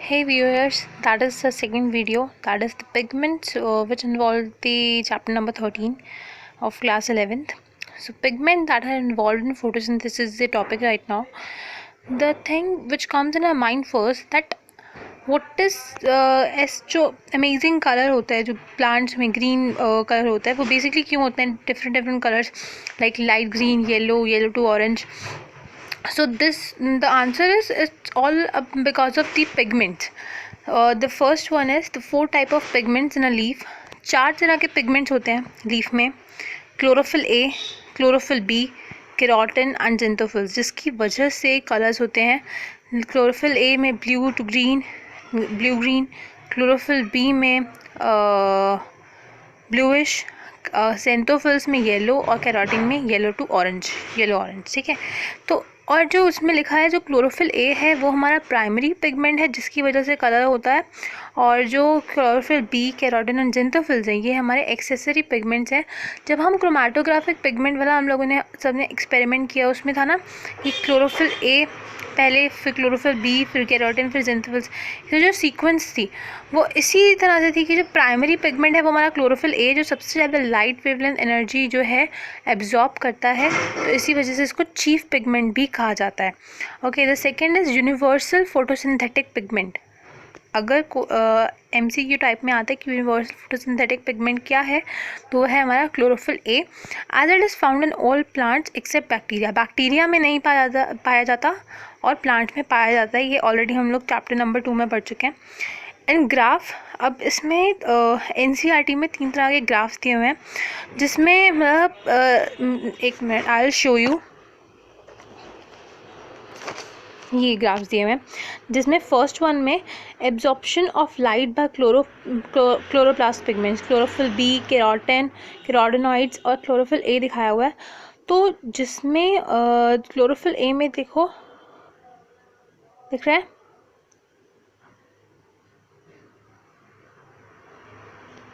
Hey viewers, that is the second video, that is the pigments which involved the chapter number 13 of class 11th. So pigment that are involved in photosynthesis is the topic right now. The thing which comes in our mind first, that what is जो amazing colour होता है जो plants में green colour होता है वो basically क्यों होते हैं different colours like light green yellow to orange. So the answer is it's all because of the pigments. The first one is the 4 type of pigments in a leaf. 4 तरह के pigments होते हैं leaf में. Chlorophyll a, chlorophyll b, carotene and xanthophylls, जिसकी वजह से colours होते हैं. क्लोरोफिल ए में ब्लू ग्रीन, क्लोरोफिल बी में ब्लूइश, ज़ेनथोफिल्स में येलो और केरोटिन में येलो ऑरेंज. ठीक है. तो और जो उसमें लिखा है जो क्लोरोफिल ए है वो हमारा प्राइमरी पिगमेंट है जिसकी वजह से कलर होता है, और जो क्लोरोफिल बी, केरोटिन एंड ज़ेनथोफिल्स हैं ये हमारे एक्सेसरी पिगमेंट्स हैं. जब हम क्रोमेटोग्राफिक पिगमेंट वाला हम लोगों ने सबने एक्सपेरिमेंट किया उसमें था ना कि क्लोरोफिल ए पहले, फिर क्लोरोफिल बी, फिर केरोटिन, फिर ज़ेनथोफिल्स. ये जो सीक्वेंस थी वो इसी तरह से थी कि जो प्राइमरी पिगमेंट है वो हमारा क्लोरोफिल ए जो सबसे ज़्यादा लाइट वेवलेंथ एनर्जी जो है एब्जॉर्ब करता है, तो इसी वजह से इसको चीफ पिगमेंट भी कहा जाता है. Okay, the second is universal photosynthetic pigment. अगर MCQ टाइप में आता है कि यूनिवर्सल फोटोसिंथेटिक पिगमेंट क्या है, तो वह है हमारा chlorophyll a. As it is found in all plants except bacteria. Bacteria में नहीं पाया जाता और प्लांट में पाया जाता है. ये ऑलरेडी हम लोग चैप्टर नंबर 2 में पढ़ चुके हैं. एंड ग्राफ, अब इसमें NCERT में 3 तरह के ग्राफ्स दिए हुए हैं जिसमें मतलब एक minute I will show you. ये ग्राफ्स दिए हुए हैं जिसमें फर्स्ट वन में absorption of light by chloroplast pigments, chlorophyll b, carotenoids और क्लोरोफिल ए दिखाया हुआ है. तो जिसमें क्लोरोफिल ए में देखो दिख रहा है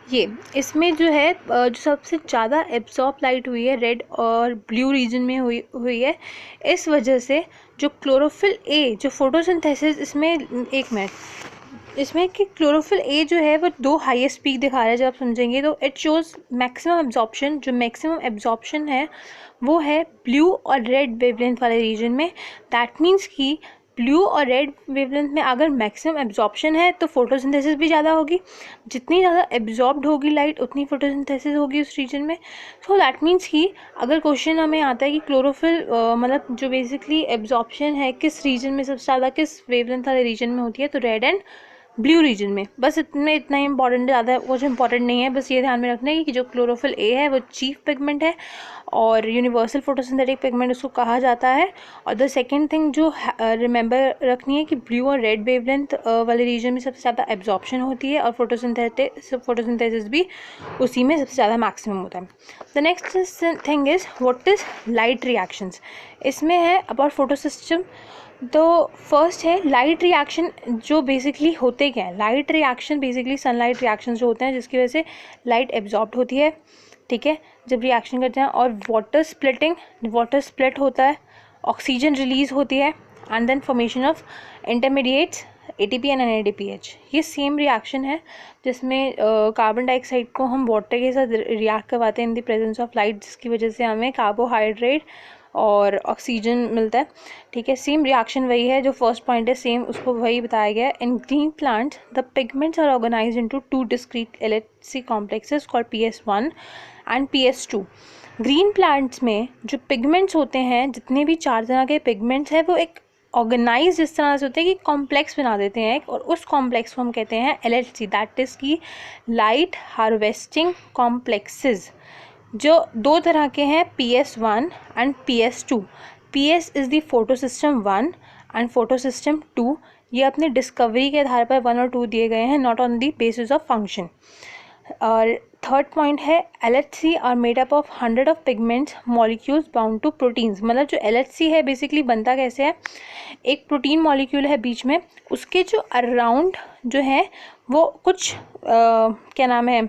ये, इसमें जो है जो सबसे ज़्यादा एब्जॉर्ब लाइट हुई है रेड और ब्लू रीजन में हुई है. इस वजह से जो क्लोरोफिल ए जो फोटोसिंथेसिस इसमें, एक मिनट, इसमें कि क्लोरोफिल ए जो है वो 2 हाईएस्ट पीक दिखा रहा है. जब आप समझेंगे तो इट शोज़ मैक्सिमम एब्जॉर्प्शन. जो मैक्सिमम एब्जॉर्प्शन है वो है ब्लू और रेड वेवलेंथ वाले रीजन में. दैट मीन्स कि ब्लू और रेड वेवलेंथ में अगर मैक्सिमम एब्जॉर्प्शन है तो फोटोसिंथेसिस भी ज़्यादा होगी. जितनी ज़्यादा एब्जॉर्ब्ड होगी लाइट उतनी फोटोसिंथेसिस होगी उस रीजन में. सो दैट मीन्स कि अगर क्वेश्चन हमें आता है कि क्लोरोफिल मतलब जो बेसिकली एब्जॉर्प्शन है किस रीजन में सबसे ज़्यादा, किस वेवलेंथ वाले रीजन में होती है, तो रेड एंड ब्लू रीजन में. बस इतना ही इंपॉर्टेंट, ज़्यादा कुछ इंपॉर्टेंट नहीं है. बस ये ध्यान में रखना है कि जो क्लोरोफिल ए है वो चीफ पिगमेंट है और यूनिवर्सल फोटोसिंथेटिक पिगमेंट उसको कहा जाता है. और द सेकेंड थिंग जो रिमेंबर रखनी है कि ब्लू और रेड वेवलेंथ वाले रीजन में सबसे ज़्यादा एब्जॉर्प्शन होती है और फोटोसिंथेसिस भी उसी में सबसे ज़्यादा मैक्सिमम होता है. The next thing is what is light reactions. इसमें है अबाउट फोटो सिस्टम. तो फर्स्ट है लाइट रिएक्शन. जो बेसिकली होते क्या है, light reaction basically sunlight reaction जो होते हैं जिसकी वजह से लाइट एब्जॉर्ब होती है. ठीक है, जब रिएक्शन करते हैं. और वाटर स्प्लिटिंग, वाटर स्प्लिट होता है, ऑक्सीजन रिलीज होती है, and then formation of intermediates ATP and NADPH. ये सेम रिएक्शन है जिसमें कार्बन डाइऑक्साइड को हम वाटर के साथ रिएक्ट करवाते हैं in the presence of light, जिसकी वजह से हमें कार्बोहाइड्रेट और ऑक्सीजन मिलता है. ठीक है, सेम रिएक्शन वही है. जो फर्स्ट पॉइंट है सेम उसको वही बताया गया है. In green plants the pigments are organized into 2 discrete LHC complexes called PS1 and PS2. Green plants में जो पिगमेंट्स होते हैं, जितने भी 4 तरह के पिगमेंट्स हैं, वो एक ऑर्गेनाइज इस तरह से होते हैं कि कॉम्प्लेक्स बना देते हैं और उस कॉम्प्लेक्स को हम कहते हैं LHC, दैट इज़ की लाइट हार्वेस्टिंग कॉम्प्लेक्सेस. जो 2 तरह के हैं PS1 and PS2. PS is the photo system 1 and photo system 2. ये अपनी डिस्कवरी के आधार पर 1 और 2 दिए गए हैं, not on the basis of function. और थर्ड पॉइंट है LHC are made up of 100 of pigments molecules bound to proteins. मतलब जो LHC है बेसिकली बनता कैसे है, एक प्रोटीन मॉलिक्यूल है बीच में, उसके जो अराउंड जो है वो कुछ क्या नाम है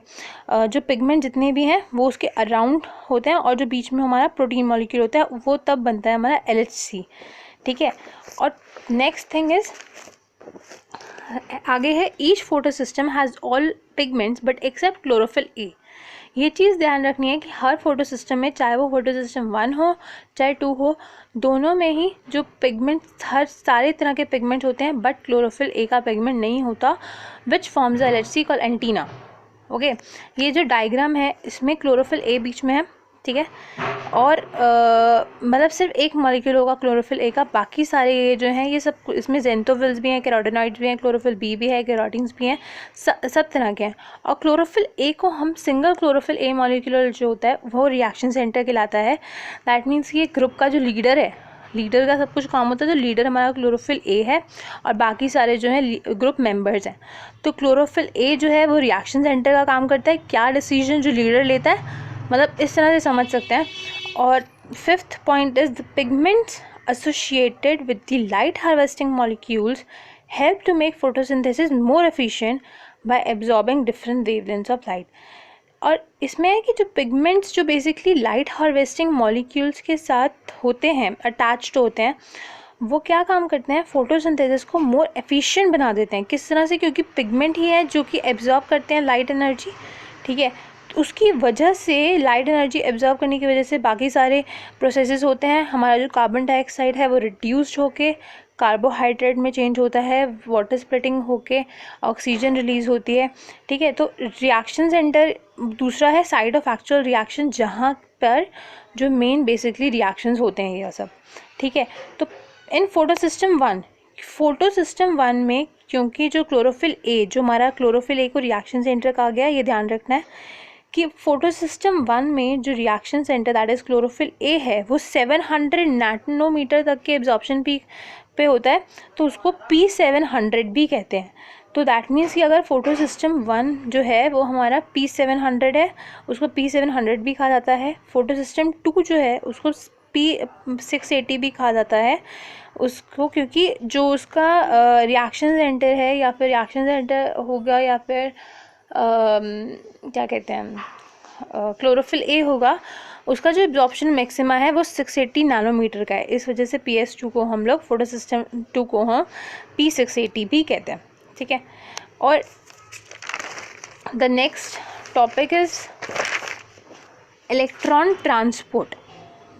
जो पिगमेंट जितने भी हैं वो उसके अराउंड होते हैं और जो बीच में हमारा प्रोटीन मॉलिक्यूल होता है वो तब बनता है हमारा LHC. ठीक है. और नेक्स्ट थिंग इज़ आगे है each photosystem has all pigments but except chlorophyll a. ये चीज़ ध्यान रखनी है कि हर फोटो सिस्टम में, चाहे वो फोटो सिस्टम 1 हो चाहे 2 हो, दोनों में ही जो पिगमेंट्स, हर सारे तरह के पिगमेंट होते हैं, बट क्लोरोफिल ए का पिगमेंट नहीं होता, which forms LHC call antenna. Okay, ये जो डायग्राम है इसमें क्लोरोफिल ए बीच में है, ठीक है, और मतलब सिर्फ एक मॉलिक्यूल होगा क्लोरोफिल ए का, बाकी सारे ये जो हैं ये सब, इसमें जेंथोफिल्स भी हैं, कैरोटिनॉइड्स भी हैं, क्लोरोफिल बी भी है, कैरोटीन्स भी हैं, सब तरह के हैं। और क्लोरोफिल ए को हम सिंगल क्लोरोफिल ए मॉलिक्यूल जो होता है वो रिएक्शन सेंटर कहलाता है। दैट मीन्स ये ग्रुप का जो लीडर है, लीडर का सब कुछ काम होता है, तो लीडर हमारा क्लोरोफिल ए है और बाकी सारे जो हैं ग्रुप मेंबर्स हैं। तो क्लोरोफिल ए जो है वो रिएक्शन सेंटर का काम करता है, क्या डिसीजन जो लीडर लेता है, मतलब इस तरह से समझ सकते हैं। और fifth point is the pigments associated with the light harvesting molecules help to make photosynthesis more efficient by absorbing different wavelengths of light। और इसमें है कि जो पिगमेंट्स जो बेसिकली लाइट हार्वेस्टिंग मॉलिक्यूल्स के साथ होते हैं, अटैच्ड होते हैं, वो क्या काम करते हैं, फोटोसिंथेसिस को मोर एफिशिएंट बना देते हैं। किस तरह से, क्योंकि पिगमेंट ही है जो कि एब्जॉर्ब करते हैं लाइट एनर्जी, ठीक है, उसकी वजह से लाइट एनर्जी एब्जॉर्ब करने की वजह से बाकी सारे प्रोसेसेस होते हैं। हमारा जो कार्बन डाइऑक्साइड है वो रिड्यूस्ड होके कार्बोहाइड्रेट में चेंज होता है, वाटर स्प्लिटिंग होके ऑक्सीजन रिलीज़ होती है, ठीक है। तो रिएक्शन सेंटर दूसरा है साइड ऑफ एक्चुअल रिएक्शन, जहाँ पर जो मेन बेसिकली रिएक्शंस होते हैं ये सब, ठीक है। तो इन फोटो सिस्टम वन में क्योंकि जो क्लोरोफिल ए, जो हमारा क्लोरोफिल ए को रिएक्शन सेंटर कहा गया, ये ध्यान रखना है कि फोटो सिस्टम 1 में जो reaction centre that is chlorophyll a है वो 700 नैनोमीटर तक के एब्जॉर्प्शन पीक पे होता है, तो उसको P700 भी कहते हैं। तो दैट मीन्स कि अगर फोटो सिस्टम 1 जो है वो हमारा P700 है, उसको P700 भी कहा जाता है। फोटो सिस्टम 2 जो है उसको P680 भी कहा जाता है उसको, क्योंकि जो उसका रिएक्शन सेंटर है, या फिर रिएक्शन सेंटर होगा, या फिर क्या कहते हैं क्लोरोफिल ए होगा, उसका जो एब्जॉर्प्शन मैक्सिमा है वो 680 नैनोमीटर का है। इस वजह से PS2 को हम लोग, फोटो सिस्टम 2 को हम P680 भी कहते हैं, ठीक है। और the next topic is electron transport,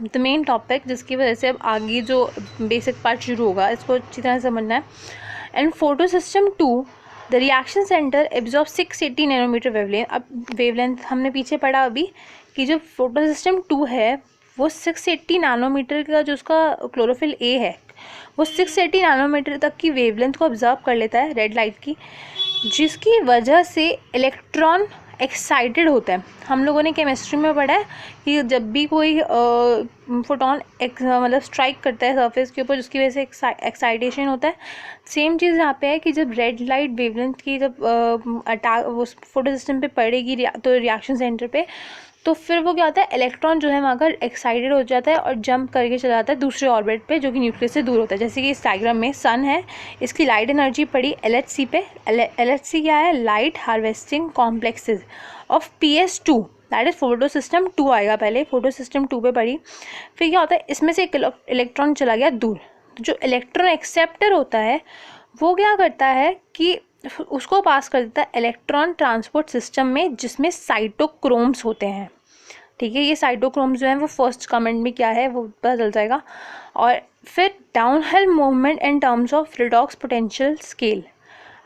the main topic, जिसकी वजह से अब आगे जो बेसिक पार्ट शुरू होगा, इसको अच्छी तरह समझना है। And photo system 2 the reaction centre absorb 680 nanometre wavelength. अब वेवलेंथ हमने पीछे पढ़ा अभी कि जो फोटो सिस्टम 2 है वो 680 नैनोमीटर का, जो उसका क्लोरोफिल ए है वो 680 नैनोमीटर तक की वेवलेंथ को ऑब्जर्व कर लेता है रेड लाइट की, जिसकी वजह से इलेक्ट्रॉन एक्साइटेड होता है। हम लोगों ने केमिस्ट्री में पढ़ा है कि जब भी कोई फोटोन मतलब स्ट्राइक करता है सरफेस के ऊपर, जिसकी वजह से एक्साइटेशन होता है। सेम चीज़ यहाँ पे है कि जब रेड लाइट वेवलेंथ की जब अटैक वो फोटो सिस्टम पे पड़ेगी तो रिएक्शन सेंटर पे, तो फिर वो क्या होता है, इलेक्ट्रॉन जो है वहाँ का एक्साइटेड हो जाता है और जंप करके चला जाता है दूसरे ऑर्बिट पे, जो कि न्यूक्लियस से दूर होता है। जैसे कि इस डायग्राम में सन है, इसकी लाइट एनर्जी पड़ी LHC पे। LHC क्या है, light harvesting complexes of PS2, that is photo system 2 आएगा पहले, फोटो सिस्टम 2 पे पड़ी। फिर क्या होता है, इसमें से एक इलेक्ट्रॉन चला गया दूर, तो जो इलेक्ट्रॉन एक्सेप्टर होता है वो क्या करता है कि उसको पास कर देता है इलेक्ट्रॉन ट्रांसपोर्ट सिस्टम में, जिसमें साइटोक्रोम्स होते हैं, ठीक है। ये साइटोक्रोम्स जो हैं वो फर्स्ट कमेंट में क्या है वो पता चल जाएगा। और फिर downhill movement in terms of redox potential scale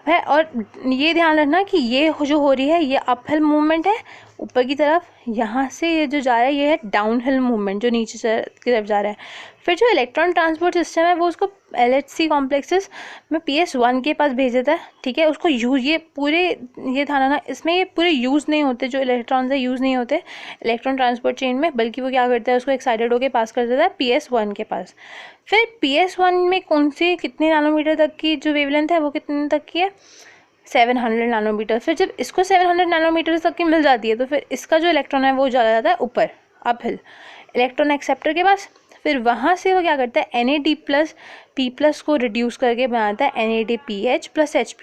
है, और ये ध्यान रखना कि ये जो हो रही है ये अपहिल मूवमेंट है ऊपर की तरफ, यहाँ से ये जो जा रहा है ये है डाउनहिल मूवमेंट जो नीचे की तरफ जा रहा है। फिर जो इलेक्ट्रॉन ट्रांसपोर्ट सिस्टम है वो उसको LHC कॉम्प्लेक्सेस में PS1 के पास भेज देता है, ठीक है। उसको यूज़, ये पूरे, ये ध्यान रखना, इसमें ये पूरे यूज़ नहीं होते, जो इलेक्ट्रॉन्स है यूज़ नहीं होते इलेक्ट्रॉन ट्रांसपोर्ट चेन में, बल्कि वो क्या करता है, उसको एक्साइटेड होकर पास कर देता है PS1 के पास। फिर PS1 में कौन सी कितने नैनोमीटर तक की जो वेवलेंथ है वो कितने तक की है, 700 नैनोमीटर। फिर जब इसको 700 नैनोमीटर तक की मिल जाती है तो फिर इसका जो इलेक्ट्रॉन है वो चला जाता है ऊपर अपहिल इलेक्ट्रॉन एक्सेप्टर के पास। फिर वहाँ से वो क्या करता है, NAD+ P+ को रिड्यूस करके बनाता है NADPH + H+।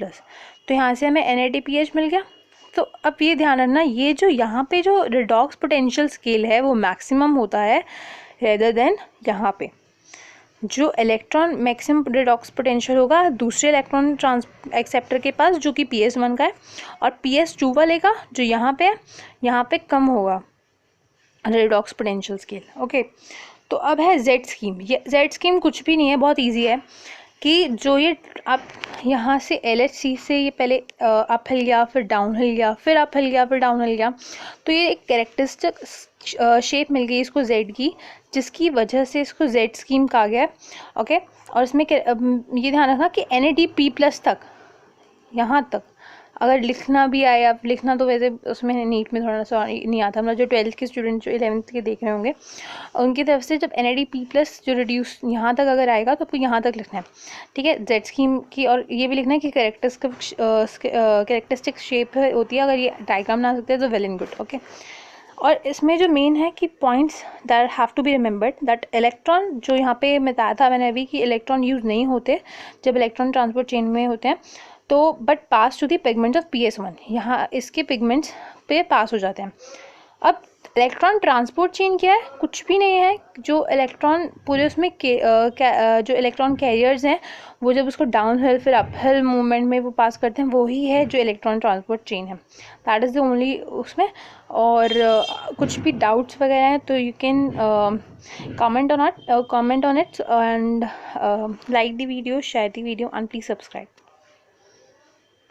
तो यहाँ से हमें NADPH मिल गया। तो अब ये ध्यान रखना, ये जो यहाँ पे जो रिडॉक्स पोटेंशियल स्केल है वो मैक्सिमम होता है रेदर देन यहाँ पे। जो इलेक्ट्रॉन मैक्सिमम रेडॉक्स पोटेंशियल होगा दूसरे इलेक्ट्रॉन ट्रांस एक्सेप्टर के पास जो कि PS1 का है, और PS2 वाले का जो यहाँ पे कम होगा रेडॉक्स पोटेंशियल स्केल। ओके, तो अब है जेड स्कीम। ये जेड स्कीम कुछ भी नहीं है, बहुत इजी है कि जो ये आप यहाँ से LHC से ये पहले अप हिल गया, फिर डाउन हिल गया, फिर अप हिल गया, फिर डाउन हिल गया, तो ये एक कैरेक्टरिस्टिक शेप मिल गई इसको जेड की, जिसकी वजह से इसको जेड स्कीम कहा गया है। ओके, और इसमें ये ध्यान रखना कि NADP+ तक, यहाँ तक अगर लिखना भी आए, आप लिखना तो वैसे उसमें नीट में थोड़ा सा नहीं आता, मतलब जो 12th के स्टूडेंट जो 11th के देख रहे होंगे उनकी तरफ से, जब NADP+ जो रिड्यूस यहाँ तक अगर आएगा तो आपको यहाँ तक लिखना है, ठीक है, जेड स्कीम की। और ये भी लिखना है कि कैरेक्टरिस्टिक शेप होती है, अगर ये डायग्राम ना आ सकते हैं तो वेल एंड गुड। ओके, और इसमें जो मेन है कि points that have to be remembered, that electron जो यहाँ पे बताया था मैंने अभी कि इलेक्ट्रॉन यूज़ नहीं होते जब इलेक्ट्रॉन ट्रांसपोर्ट चेन में होते हैं, तो but pass to the pigments of PS1, यहाँ इसके पिगमेंट्स पे पास हो जाते हैं। अब इलेक्ट्रॉन ट्रांसपोर्ट चेन क्या है? कुछ भी नहीं है, जो इलेक्ट्रॉन पूरे उसमें जो इलेक्ट्रॉन कैरियर्स हैं वो जब उसको डाउन हिल फिर अप हिल मूवमेंट में वो पास करते हैं, वही है जो इलेक्ट्रॉन ट्रांसपोर्ट चेन है। दैट इज़ द ओनली उसमें। और कुछ भी डाउट्स वगैरह हैं तो you can comment on it and like the video, share the video, and please subscribe.